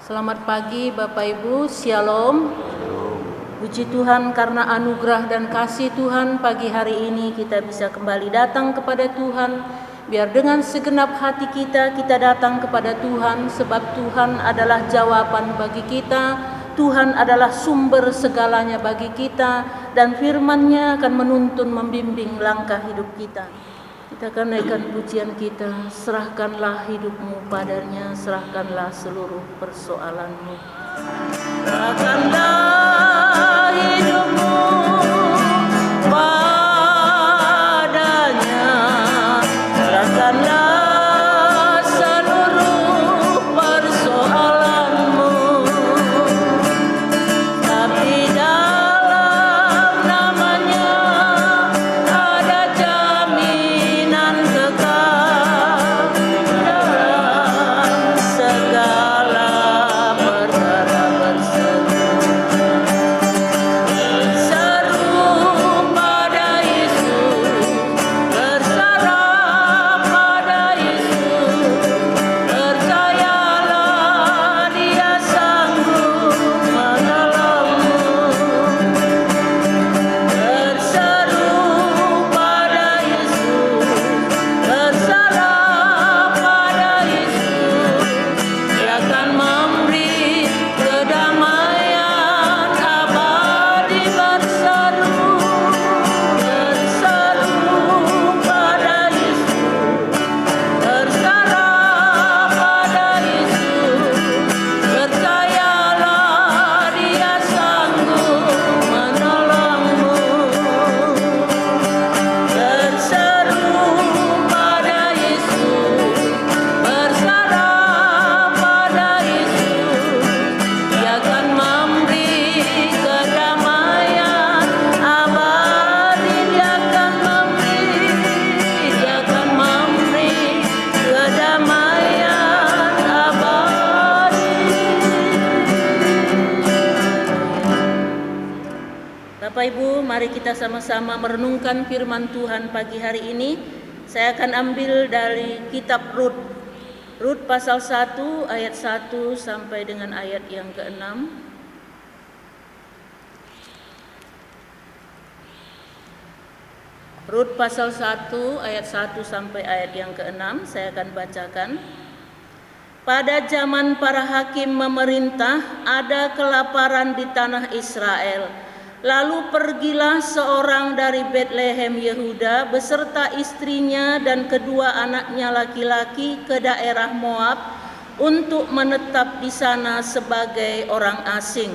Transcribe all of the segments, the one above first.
Selamat pagi Bapak Ibu, Shalom. Puji Tuhan karena anugerah dan kasih Tuhan pagi hari ini kita bisa kembali datang kepada Tuhan. Biar dengan segenap hati kita datang kepada Tuhan, sebab Tuhan adalah jawaban bagi kita. Tuhan adalah sumber segalanya bagi kita, dan firman-Nya akan menuntun membimbing langkah hidup kita. Kita akan naikkan pujian kita, serahkanlah hidupmu padanya, serahkanlah seluruh persoalanmu. Serahkanlah hidupmu padanya, serahkanlah seluruh persoalanmu. Tapi dalam namanya ada jaminan kekal dalam segala perkara berseru. Seru pada Yesus, berserah pada Yesus, percayalah Dia sanggup menolongmu. Berseru pada Yesus, berserah pada Yesus, Dia akan memberi kedamaian abadi. Berseru pada Yesus, berserah pada Yesus, percayalah Dia sanggup menolongmu. Berseru pada Yesus, berserah pada Yesus, Dia akan memberi kedamaian abadi. Dia akan memberi kedamaian abadi. Bapak Ibu, mari kita sama-sama merenungkan firman Tuhan pagi hari ini. Saya akan ambil dari kitab Rut. Rut pasal 1 ayat 1 sampai dengan ayat yang ke-6. Rut pasal 1 ayat 1 sampai ayat yang ke-6 saya akan bacakan. Pada zaman para hakim memerintah, ada kelaparan di tanah Israel. Lalu pergilah seorang dari Betlehem Yehuda beserta istrinya dan kedua anaknya laki-laki ke daerah Moab untuk menetap di sana sebagai orang asing.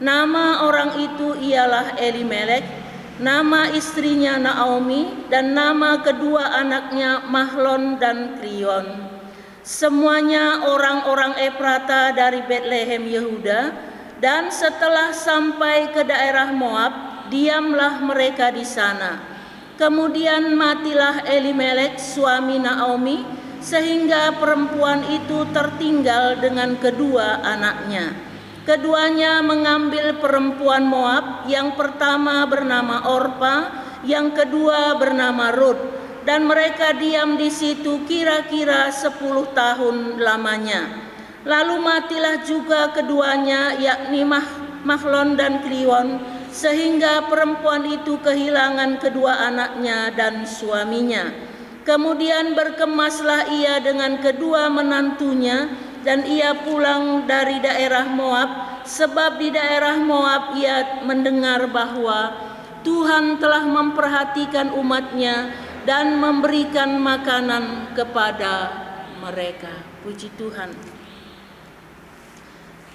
Nama orang itu ialah Elimelek, nama istrinya Naomi, dan nama kedua anaknya Mahlon dan Krion. Semuanya orang-orang Efrata dari Betlehem Yehuda. Dan setelah sampai ke daerah Moab, diamlah mereka di sana. Kemudian matilah Elimelek suami Naomi, sehingga perempuan itu tertinggal dengan kedua anaknya. Keduanya mengambil perempuan Moab, yang pertama bernama Orpa, yang kedua bernama Rut, dan mereka diam di situ kira-kira 10 tahun lamanya. Lalu matilah juga keduanya, yakni Mahlon dan Krion, sehingga perempuan itu kehilangan kedua anaknya dan suaminya. Kemudian berkemaslah ia dengan kedua menantunya, dan ia pulang dari daerah Moab, sebab di daerah Moab ia mendengar bahwa Tuhan telah memperhatikan umatnya dan memberikan makanan kepada mereka. Puji Tuhan.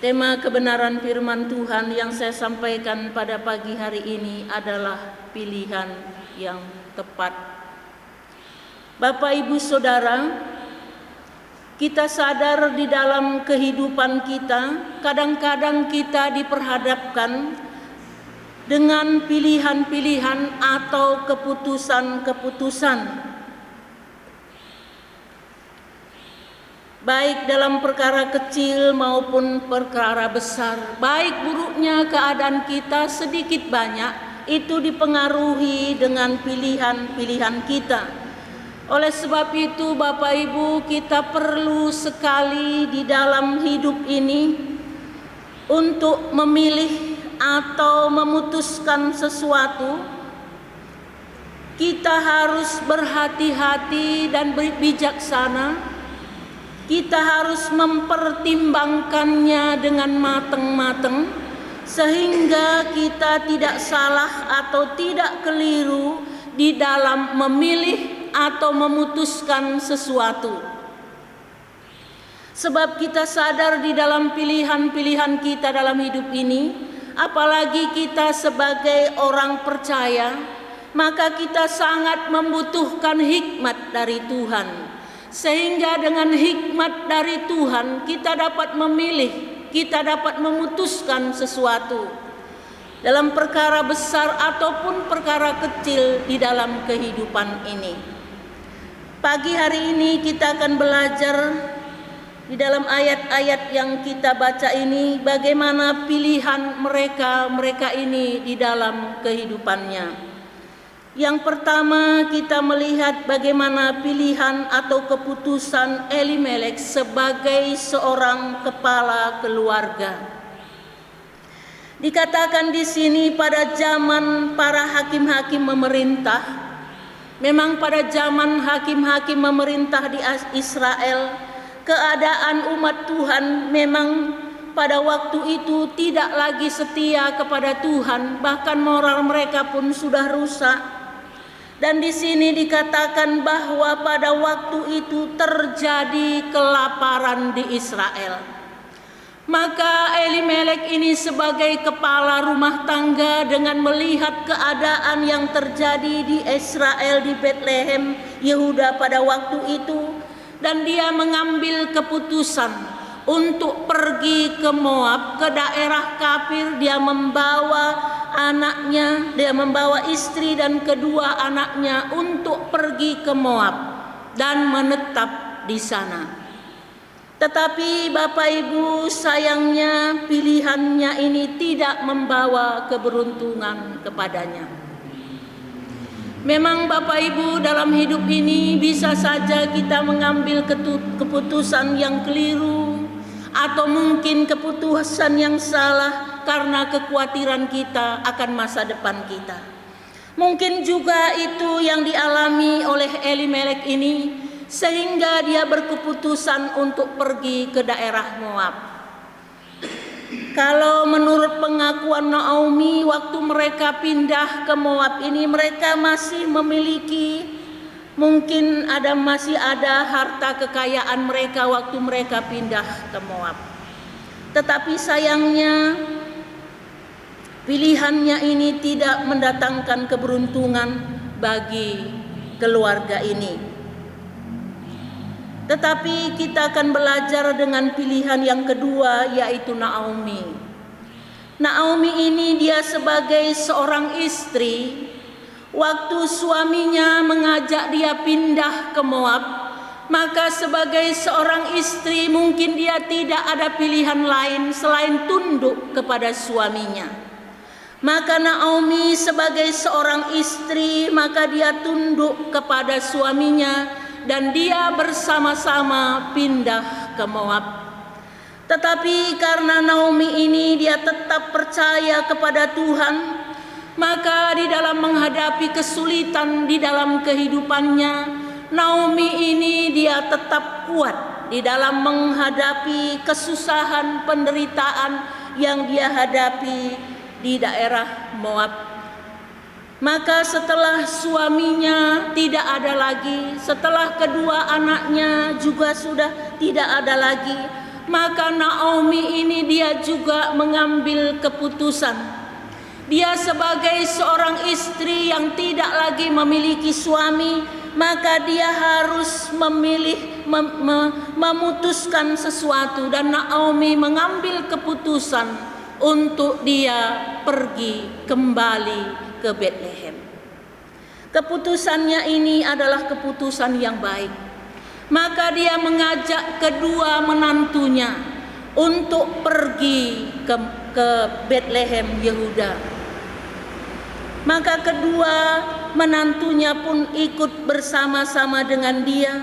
Tema kebenaran firman Tuhan yang saya sampaikan pada pagi hari ini adalah pilihan yang tepat. Bapak, Ibu, Saudara, kita sadar di dalam kehidupan kita, kadang-kadang kita diperhadapkan dengan pilihan-pilihan atau keputusan-keputusan. Baik dalam perkara kecil maupun perkara besar, baik buruknya keadaan kita sedikit banyak, itu dipengaruhi dengan pilihan-pilihan kita. Oleh sebab itu Bapak Ibu, kita perlu sekali di dalam hidup ini untuk memilih atau memutuskan sesuatu. Kita harus berhati-hati dan bijaksana. Kita harus mempertimbangkannya dengan matang-matang sehingga kita tidak salah atau tidak keliru di dalam memilih atau memutuskan sesuatu. Sebab kita sadar di dalam pilihan-pilihan kita dalam hidup ini, apalagi kita sebagai orang percaya, maka kita sangat membutuhkan hikmat dari Tuhan. Sehingga dengan hikmat dari Tuhan kita dapat memilih, kita dapat memutuskan sesuatu dalam perkara besar ataupun perkara kecil di dalam kehidupan ini. Pagi hari ini kita akan belajar di dalam ayat-ayat yang kita baca ini bagaimana pilihan mereka ini di dalam kehidupannya. Yang pertama kita melihat bagaimana pilihan atau keputusan Elimelek sebagai seorang kepala keluarga. Dikatakan di sini pada zaman para hakim-hakim memerintah. Memang pada zaman hakim-hakim memerintah di Israel, keadaan umat Tuhan memang pada waktu itu tidak lagi setia kepada Tuhan, bahkan moral mereka pun sudah rusak. Dan di sini dikatakan bahwa pada waktu itu terjadi kelaparan di Israel. Maka Elimelek ini sebagai kepala rumah tangga dengan melihat keadaan yang terjadi di Israel di Bethlehem, Yehuda pada waktu itu, dan dia mengambil keputusan untuk pergi ke Moab, ke daerah kafir. Dia membawa anaknya, dia membawa istri dan kedua anaknya untuk pergi ke Moab dan menetap di sana. Tetapi Bapak Ibu, sayangnya pilihannya ini tidak membawa keberuntungan kepadanya. Memang Bapak Ibu, dalam hidup ini bisa saja kita mengambil keputusan yang keliru atau mungkin keputusan yang salah karena kekhawatiran kita akan masa depan kita. Mungkin juga itu yang dialami oleh Elimelek ini, sehingga dia berkeputusan untuk pergi ke daerah Moab. Kalau menurut pengakuan Naomi, waktu mereka pindah ke Moab ini, mereka masih memiliki, mungkin masih ada harta kekayaan mereka waktu mereka pindah ke Moab. Tetapi sayangnya pilihannya ini tidak mendatangkan keberuntungan bagi keluarga ini. Tetapi kita akan belajar dengan pilihan yang kedua, yaitu Naomi. Naomi ini dia sebagai seorang istri, waktu suaminya mengajak dia pindah ke Moab, maka sebagai seorang istri mungkin dia tidak ada pilihan lain selain tunduk kepada suaminya. Maka Naomi sebagai seorang istri, maka dia tunduk kepada suaminya dan dia bersama-sama pindah ke Moab. Tetapi karena Naomi ini dia tetap percaya kepada Tuhan, maka di dalam menghadapi kesulitan di dalam kehidupannya, Naomi ini dia tetap kuat di dalam menghadapi kesusahan, penderitaan yang dia hadapi di daerah Moab. Maka setelah suaminya tidak ada lagi, setelah kedua anaknya juga sudah tidak ada lagi, maka Naomi ini dia juga mengambil keputusan. Dia sebagai seorang istri yang tidak lagi memiliki suami, maka dia harus memilih, memutuskan sesuatu, dan Naomi mengambil keputusan untuk dia pergi kembali ke Bethlehem. Keputusannya ini adalah keputusan yang baik. Maka dia mengajak kedua menantunya untuk pergi ke Bethlehem Yehuda. Maka kedua menantunya pun ikut bersama-sama dengan dia.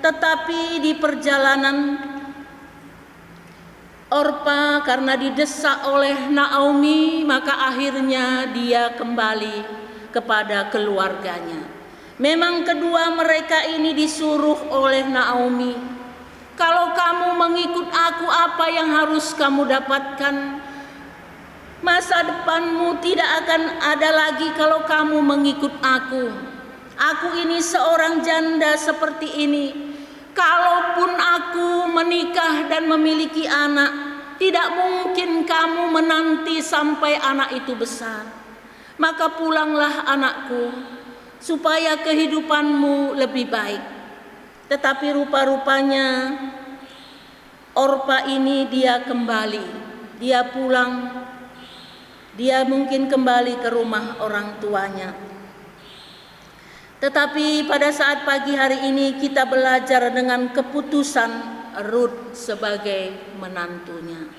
Tetapi di perjalanan, Orpa karena didesak oleh Naomi, maka akhirnya dia kembali kepada keluarganya. Memang kedua mereka ini disuruh oleh Naomi, kalau kamu mengikut aku, apa yang harus kamu dapatkan? Masa depanmu tidak akan ada lagi kalau kamu mengikut aku. Aku ini seorang janda seperti ini. Kalaupun aku menikah dan memiliki anak, tidak mungkin kamu menanti sampai anak itu besar. Maka pulanglah anakku, supaya kehidupanmu lebih baik. Tetapi rupa-rupanya Orpa ini dia kembali, dia pulang, dia mungkin kembali ke rumah orang tuanya. Tetapi pada saat pagi hari ini kita belajar dengan keputusan Rut sebagai menantunya.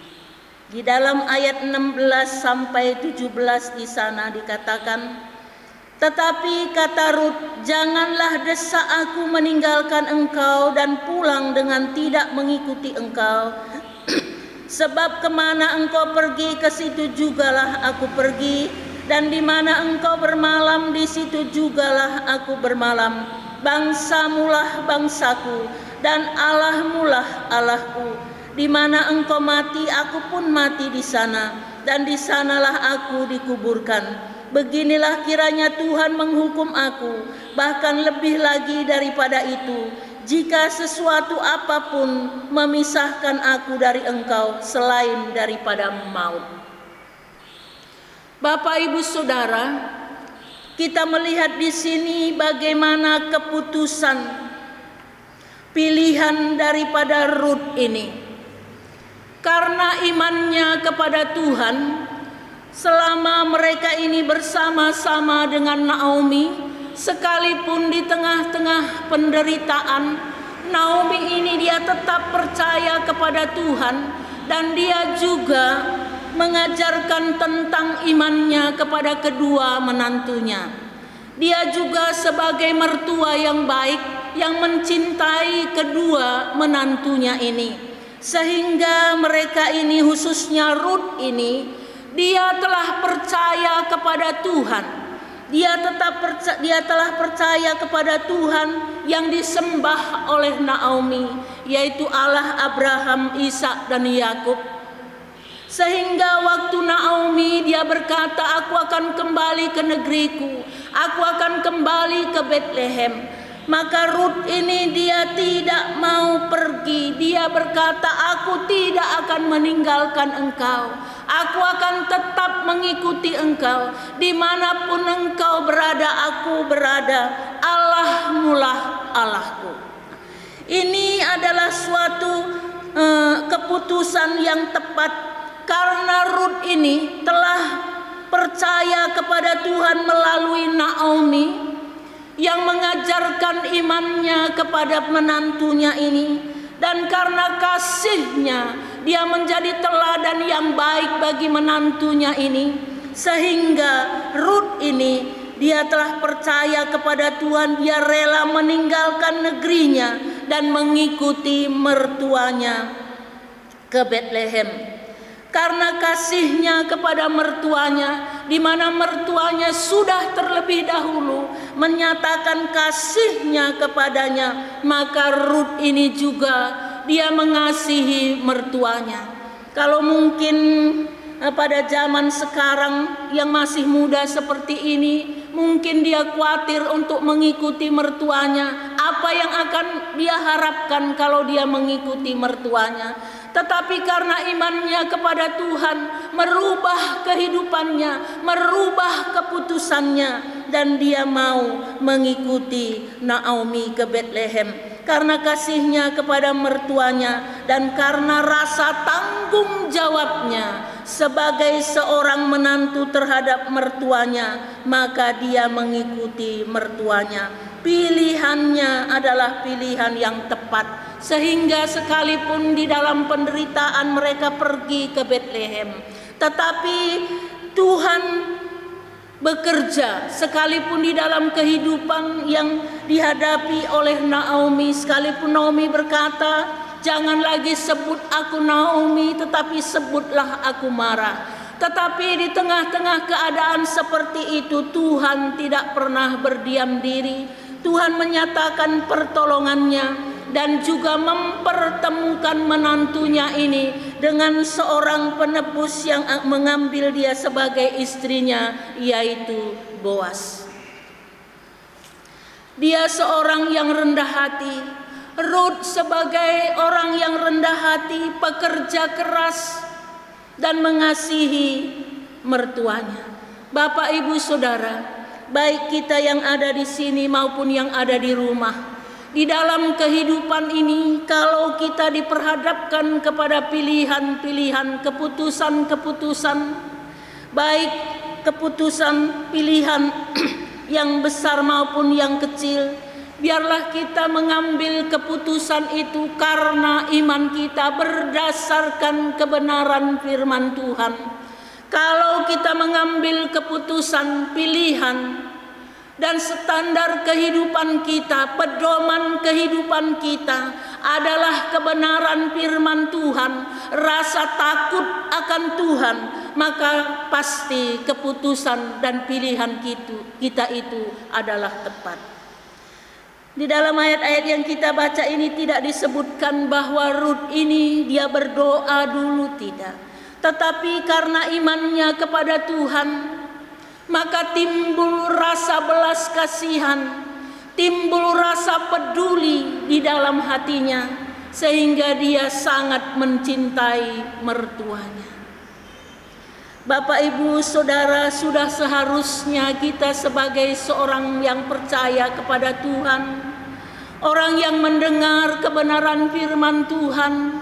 Di dalam ayat 16 sampai 17 di sana dikatakan, tetapi kata Rut, janganlah desak aku meninggalkan engkau dan pulang dengan tidak mengikuti engkau. Sebab kemana engkau pergi, ke situ jugalah aku pergi, dan di mana engkau bermalam, di situ jugalah aku bermalam. Bangsamulah bangsaku, dan Allahmulah Allahku. Di mana engkau mati, aku pun mati di sana, dan di sanalah aku dikuburkan. Beginilah kiranya Tuhan menghukum aku, bahkan lebih lagi daripada itu, jika sesuatu apapun memisahkan aku dari engkau selain daripada maut. Bapak Ibu Saudara, kita melihat di sini bagaimana keputusan pilihan daripada Rut ini. Karena imannya kepada Tuhan, selama mereka ini bersama-sama dengan Naomi, sekalipun di tengah-tengah penderitaan, Naomi ini dia tetap percaya kepada Tuhan, dan dia juga mengajarkan tentang imannya kepada kedua menantunya. Dia juga sebagai mertua yang baik yang mencintai kedua menantunya ini, sehingga mereka ini, khususnya Rut ini, dia telah percaya kepada Tuhan. Dia telah percaya kepada Tuhan yang disembah oleh Naomi, yaitu Allah Abraham, Ishak dan Yakub. Sehingga waktu Naomi dia berkata, aku akan kembali ke negeriku, aku akan kembali ke Bethlehem. Maka Rut ini dia tidak mau pergi. Dia berkata, aku tidak akan meninggalkan engkau. Aku akan tetap mengikuti engkau. Dimanapun engkau berada, aku berada. Allahmulah Allahku. Ini adalah suatu keputusan yang tepat, karena Rut ini telah percaya kepada Tuhan melalui Naomi yang mengajarkan imannya kepada menantunya ini, dan karena kasihnya dia menjadi teladan yang baik bagi menantunya ini, sehingga Rut ini dia telah percaya kepada Tuhan. Dia rela meninggalkan negerinya dan mengikuti mertuanya ke Bethlehem. Karena kasihnya kepada mertuanya, di mana mertuanya sudah terlebih dahulu menyatakan kasihnya kepadanya, maka Rut ini juga dia mengasihi mertuanya. Kalau mungkin pada zaman sekarang yang masih muda seperti ini, mungkin dia khawatir untuk mengikuti mertuanya. Apa yang akan dia harapkan kalau dia mengikuti mertuanya? Tetapi karena imannya kepada Tuhan, merubah kehidupannya, merubah keputusannya, dan dia mau mengikuti Naomi ke Bethlehem. Karena kasihnya kepada mertuanya dan karena rasa tanggung jawabnya sebagai seorang menantu terhadap mertuanya, maka dia mengikuti mertuanya. Pilihannya adalah pilihan yang tepat, sehingga sekalipun di dalam penderitaan mereka pergi ke Bethlehem, tetapi Tuhan bekerja, sekalipun di dalam kehidupan yang dihadapi oleh Naomi, sekalipun Naomi berkata, jangan lagi sebut aku Naomi, tetapi sebutlah aku Mara. Tetapi di tengah-tengah keadaan seperti itu, Tuhan tidak pernah berdiam diri. Tuhan menyatakan pertolongannya dan juga mempertemukan menantunya ini dengan seorang penebus yang mengambil dia sebagai istrinya, yaitu Boas. Dia seorang yang rendah hati. Ruth sebagai orang yang rendah hati, pekerja keras dan mengasihi mertuanya. Bapak, Ibu, Saudara, baik kita yang ada di sini maupun yang ada di rumah, di dalam kehidupan ini, kalau kita diperhadapkan kepada pilihan-pilihan, keputusan-keputusan, baik keputusan pilihan yang besar maupun yang kecil, biarlah kita mengambil keputusan itu karena iman kita berdasarkan kebenaran firman Tuhan. Kalau kita mengambil keputusan pilihan dan standar kehidupan kita, pedoman kehidupan kita adalah kebenaran firman Tuhan, rasa takut akan Tuhan, maka pasti keputusan dan pilihan kita itu adalah tepat. Di dalam ayat-ayat yang kita baca ini tidak disebutkan bahwa Ruth ini dia berdoa dulu, tidak. Tetapi karena imannya kepada Tuhan, maka timbul rasa belas kasihan, timbul rasa peduli di dalam hatinya, sehingga dia sangat mencintai mertuanya. Bapak, Ibu, Saudara, sudah seharusnya kita sebagai seorang yang percaya kepada Tuhan, orang yang mendengar kebenaran firman Tuhan,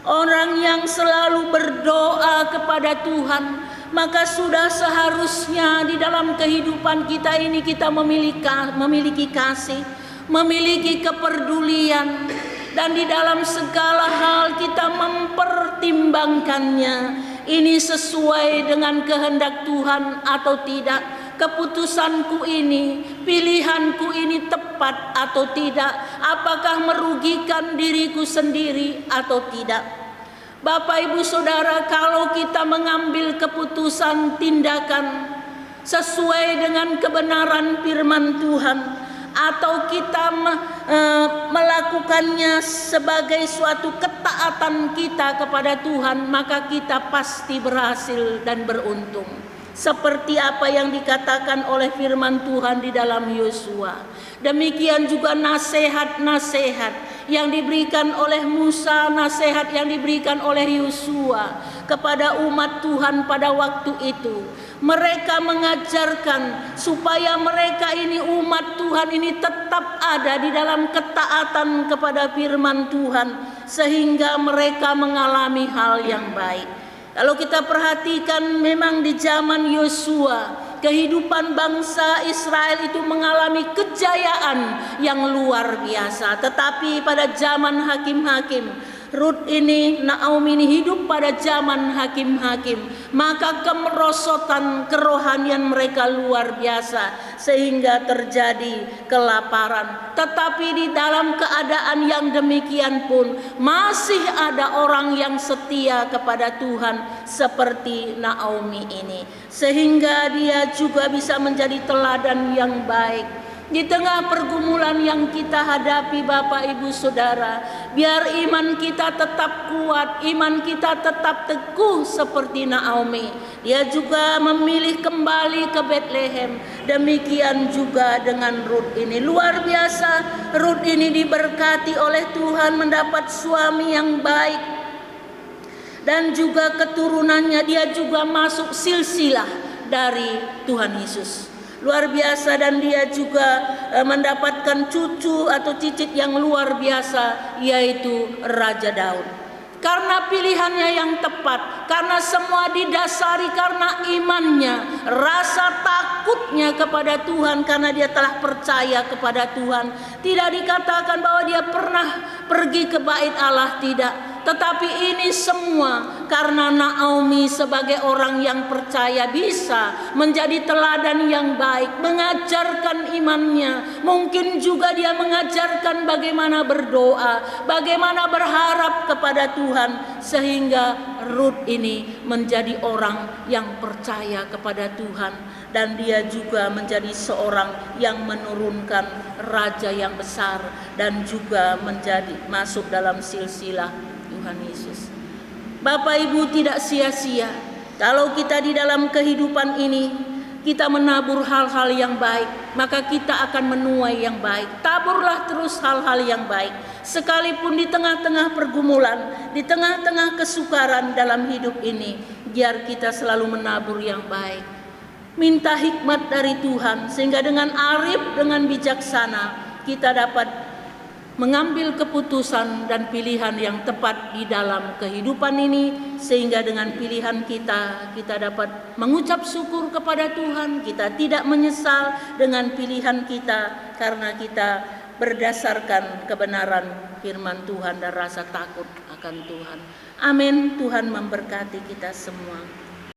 orang yang selalu berdoa kepada Tuhan, maka sudah seharusnya di dalam kehidupan kita ini kita memiliki kasih, memiliki kepedulian, dan di dalam segala hal kita mempertimbangkannya. Ini sesuai dengan kehendak Tuhan atau tidak? Keputusanku ini, pilihanku ini tepat atau tidak? Apakah merugikan diriku sendiri atau tidak? Bapak, Ibu, Saudara, kalau kita mengambil keputusan tindakan sesuai dengan kebenaran firman Tuhan, atau kita melakukannya sebagai suatu ketaatan kita kepada Tuhan, maka kita pasti berhasil dan beruntung. Seperti apa yang dikatakan oleh firman Tuhan di dalam Yosua. Demikian juga nasihat-nasihat yang diberikan oleh Musa, nasihat yang diberikan oleh Yosua kepada umat Tuhan pada waktu itu. Mereka mengajarkan supaya mereka ini, umat Tuhan ini, tetap ada di dalam ketaatan kepada firman Tuhan, sehingga mereka mengalami hal yang baik. Kalau kita perhatikan, memang di zaman Yosua, kehidupan bangsa Israel itu mengalami kejayaan yang luar biasa. Tetapi pada zaman hakim-hakim, Ruth ini, Naomi ini hidup pada zaman hakim-hakim, maka kemerosotan kerohanian mereka luar biasa sehingga terjadi kelaparan. Tetapi di dalam keadaan yang demikian pun masih ada orang yang setia kepada Tuhan seperti Naomi ini, sehingga dia juga bisa menjadi teladan yang baik. Di tengah pergumulan yang kita hadapi, Bapak, Ibu, Saudara, biar iman kita tetap kuat, iman kita tetap teguh seperti Naomi. Dia juga memilih kembali ke Bethlehem. Demikian juga dengan Ruth ini. Luar biasa, Ruth ini diberkati oleh Tuhan, mendapat suami yang baik. Dan juga keturunannya, dia juga masuk silsilah dari Tuhan Yesus. Luar biasa, dan dia juga mendapatkan cucu atau cicit yang luar biasa, yaitu Raja Daud. Karena pilihannya yang tepat, karena semua didasari karena imannya, rasa takutnya kepada Tuhan, karena dia telah percaya kepada Tuhan. Tidak dikatakan bahwa dia pernah pergi ke bait Allah, tidak. Tetapi ini semua karena Naomi sebagai orang yang percaya bisa menjadi teladan yang baik, mengajarkan imannya. Mungkin juga dia mengajarkan bagaimana berdoa, bagaimana berharap kepada Tuhan, sehingga Ruth ini menjadi orang yang percaya kepada Tuhan. Dan dia juga menjadi seorang yang menurunkan raja yang besar dan juga menjadi masuk dalam silsilah Tuhan Yesus. Bapak Ibu, tidak sia-sia kalau kita di dalam kehidupan ini kita menabur hal-hal yang baik, maka kita akan menuai yang baik. Taburlah terus hal-hal yang baik, sekalipun di tengah-tengah pergumulan, di tengah-tengah kesukaran dalam hidup ini, biar kita selalu menabur yang baik. Minta hikmat dari Tuhan sehingga dengan arif, dengan bijaksana kita dapat mengambil keputusan dan pilihan yang tepat di dalam kehidupan ini, sehingga dengan pilihan kita dapat mengucap syukur kepada Tuhan. Kita tidak menyesal dengan pilihan kita karena kita berdasarkan kebenaran firman Tuhan dan rasa takut akan Tuhan. Amin. Tuhan memberkati kita semua.